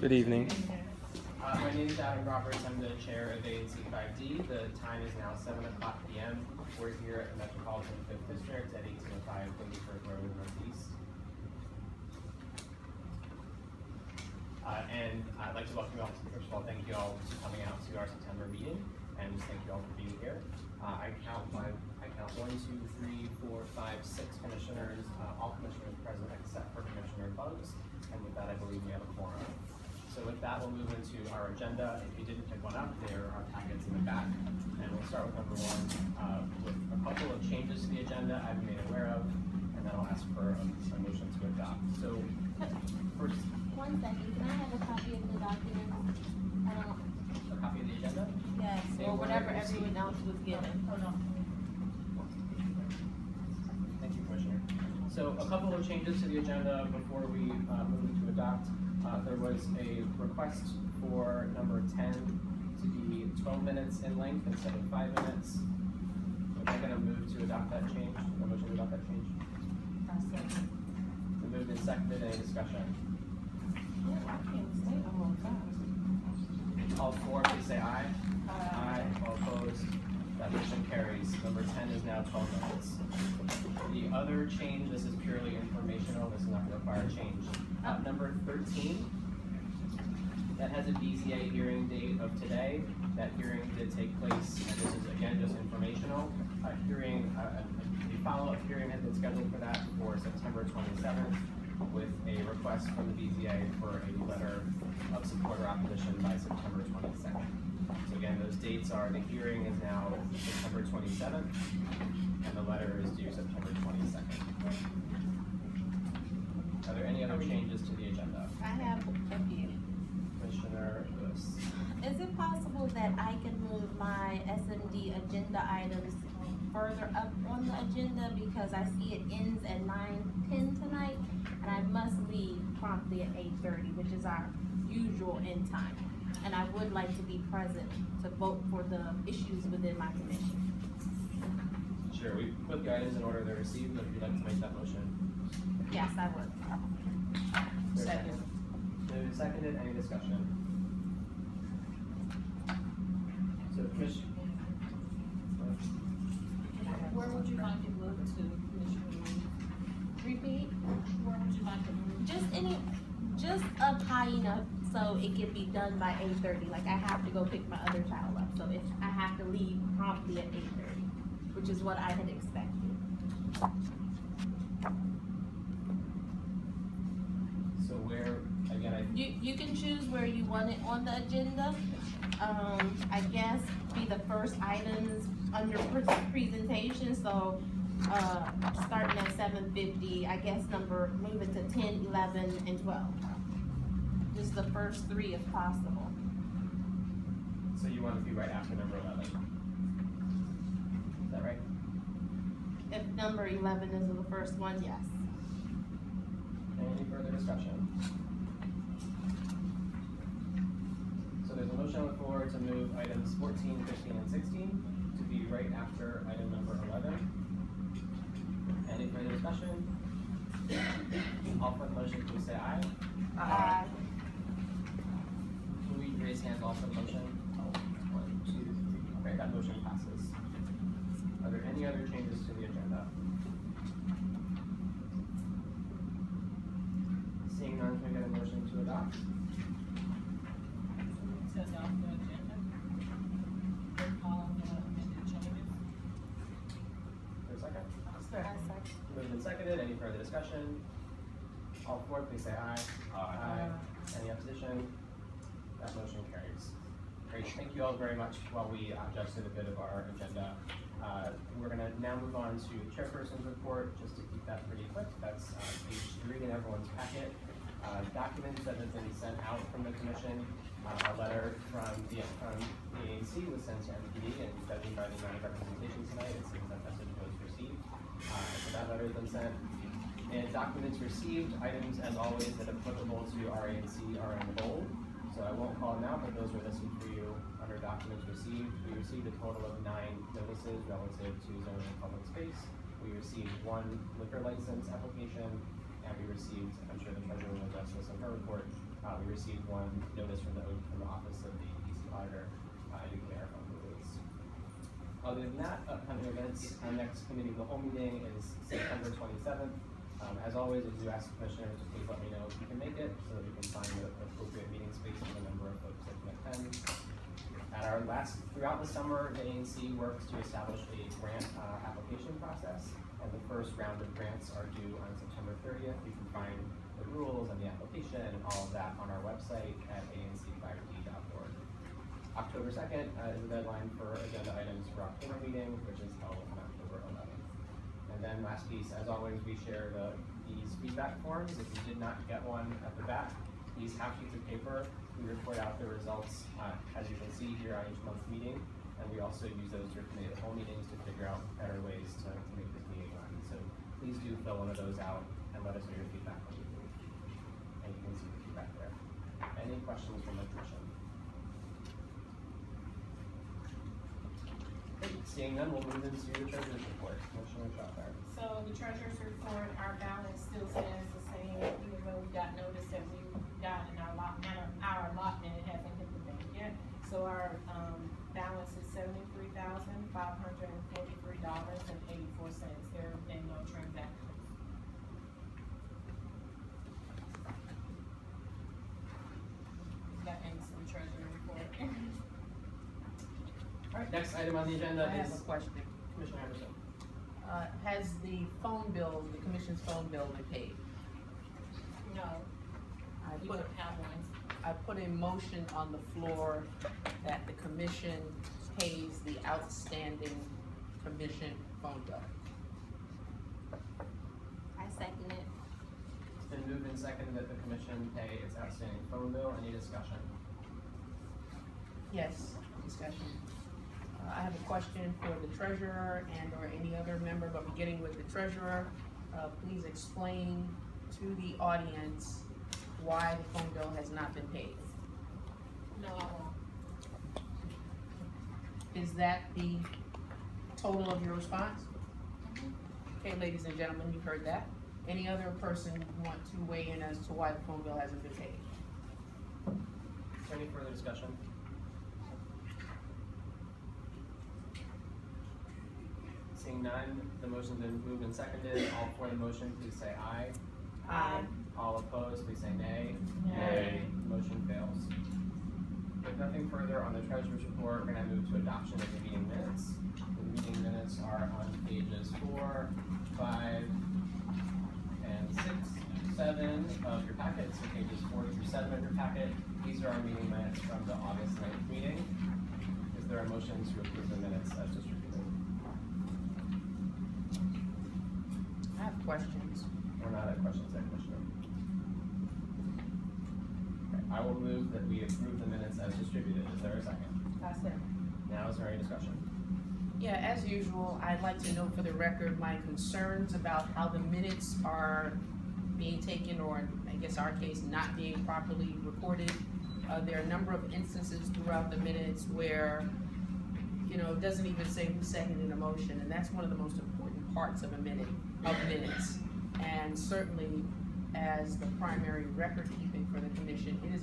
Good evening. My name is Adam Roberts. I'm the chair of ANC5D. The time is now 7 o'clock p.m. We're here at the Metropolitan 5th District at 1805 Quincyford Road Northeast. And I'd like to welcome you all. First of all, thank you all for coming out to our September meeting, and just thank you all for being here. I count 1, 2, 3, 4, 5, 6 commissioners, all commissioners present except for Commissioner Bugs, and with that I believe we have a quorum. So with that, we'll move into our agenda. If you didn't pick one up, there are packets in the back, and we'll start with number 1 with a couple of changes to the agenda I've been made aware of, and then I'll ask for a motion to adopt. So first, 1 second, can I have a copy of the document? a copy of the agenda? Yes, or whatever everyone else was given. Hold on. Thank you, Commissioner. So a couple of changes to the agenda before we move to adopt. There was a request for number 10 to be 12 minutes in length instead of 5 minutes. Am I going to move to adopt that change? A motion to adopt that change? The moved and seconded. Any discussion? I can't stay the whole time. All 4, please say aye. Aye. All opposed? That motion carries. Number 10 is now 12 minutes. The other change, this is purely informational, this is not going to require change. Number 13, that has a BZA hearing date of today. That hearing did take place, and this is again just informational. The follow-up hearing has been scheduled for that for September 27th with a request from the BZA for a letter of support or opposition by September 22nd. So again, those dates are, the hearing is now September 27th, and the letter is due September 22nd. Are there any other changes to the agenda? I have a few. Commissioner Lewis. Is it possible that I can move my SMD agenda items further up on the agenda because I see it ends at 9:10 tonight, and I must leave promptly at 8:30, which is our usual end time. And I would like to be present to vote for the issues within my commission. Sure, we put the items in order they're received, if you'd like to make that motion. Yes, I would. Second. Moved and seconded, any discussion? So Commissioner. Where would you like to move to, Commissioner? Repeat. Where would you like to move? Just up high enough so it can be done by 8:30. Like I have to go pick my other child up, so if I have to leave promptly at 8:30, which is what I had expected. So where, again, You can choose where you want it on the agenda. I guess be the first items under presentation, so starting at 7:50, I guess move it to 10, 11, and 12. Just the first 3 if possible. so you want to be right after number 11? Is that right? If number 11 is the first one, yes. Any further discussion? So there's a motion on the floor to move items 14, 15, and 16 to be right after item number 11. Any further discussion? All for the motion, please say aye. Aye. Can we raise hands all for the motion? 1, 2, 3. Okay, that motion passes. Are there any other changes to the agenda? Seeing none, can we get a motion to adopt? To adopt the agenda? With all the amended changes? For a second? Second. Moved and seconded, any further discussion? All 4, please say aye. Aye. Any opposition? That motion carries. Great, thank you all very much. While we adjusted a bit of our agenda, we're gonna now move on to chairperson's report, just to keep that pretty quick. That's page 3 in everyone's packet. Documents that have been sent out from the commission. A letter from the ANC was sent to MPD, and judging by the amount of representation tonight, it seems that message was received. So that letter has been sent. And documents received, items as always that are applicable to RANC are in bold. So I won't call them out, but those are listed for you under documents received. We received a total of 9 notices relative to zoning and public space. We received 1 liquor license application, and we received, I'm sure the treasurer will address this in her report, we received one notice from the Office of the DC Auditor, to clarify the rules. Other than that, upcoming events, our next committee of the whole meeting is September 27th. As always, I do ask commissioners to please let me know if you can make it, so that we can find the appropriate meeting space for the number of folks that can attend. Throughout the summer, the ANC works to establish a grant application process, and the first round of grants are due on September 30th. You can find the rules and the application and all of that on our website at ANC5D.org. October 2nd is the deadline for agenda items for October meeting, which is held on October 11th. And then last piece, as always, we share these feedback forms. If you did not get one at the back, these half sheets of paper, we report out the results, as you can see here on each month's meeting, and we also use those to committee of the whole meetings to figure out better ways to make this meeting run. So please do fill one of those out and let us know your feedback when you leave. And you can see the feedback there. Any questions from the commission? Seeing none, we'll move into the treasurer's report. Commissioner Schopper. So the treasurer's report, our balance still stands the same, even though we got notice that we got in our allotment, it hasn't hit the bank yet. So our, balance is $73,543.84. There have been no transactions. That ends the treasurer report. All right, next item on the agenda I have is a question. Commissioner Anderson. Has the phone bill, the commission's phone bill been paid? No, I we put, don't have one. I put a motion on the floor that the commission pays the outstanding commission phone bill. I second it. It's been moved and seconded that the commission pay its outstanding phone bill. Any discussion? Yes, discussion. I have a question for the treasurer and or any other member, but beginning with the treasurer. Please explain to the audience why the phone bill has not been paid. No, I won't. Is that the total of your response? Okay, ladies and gentlemen, you've heard that. Any other person want to weigh in as to why the phone bill hasn't been paid? Is there any further discussion? Seeing none, the motion's been moved and seconded. All for the motion, please say aye. Aye. All opposed, please say nay. Nay. Motion fails. With nothing further on the treasurer's report, we're gonna move to adoption of the meeting minutes. The meeting minutes are on pages 4, 5, and 6, 7 of your packet, so pages 4 through 7 of your packet. These are our meeting minutes from the August 9th meeting. Is there a motion to approve the minutes as distributed? I have questions. We're not at questions yet, Commissioner. Okay, I will move that we approve the minutes as distributed. Is there a second? I said. Now is there any discussion? Yeah, as usual, I'd like to note for the record my concerns about how the minutes are being taken, or I guess our case, not being properly recorded. There are a number of instances throughout the minutes where, you know, it doesn't even say who seconded a motion, and that's one of the most important parts of minutes. And certainly, as the primary record keeping for the commission, it is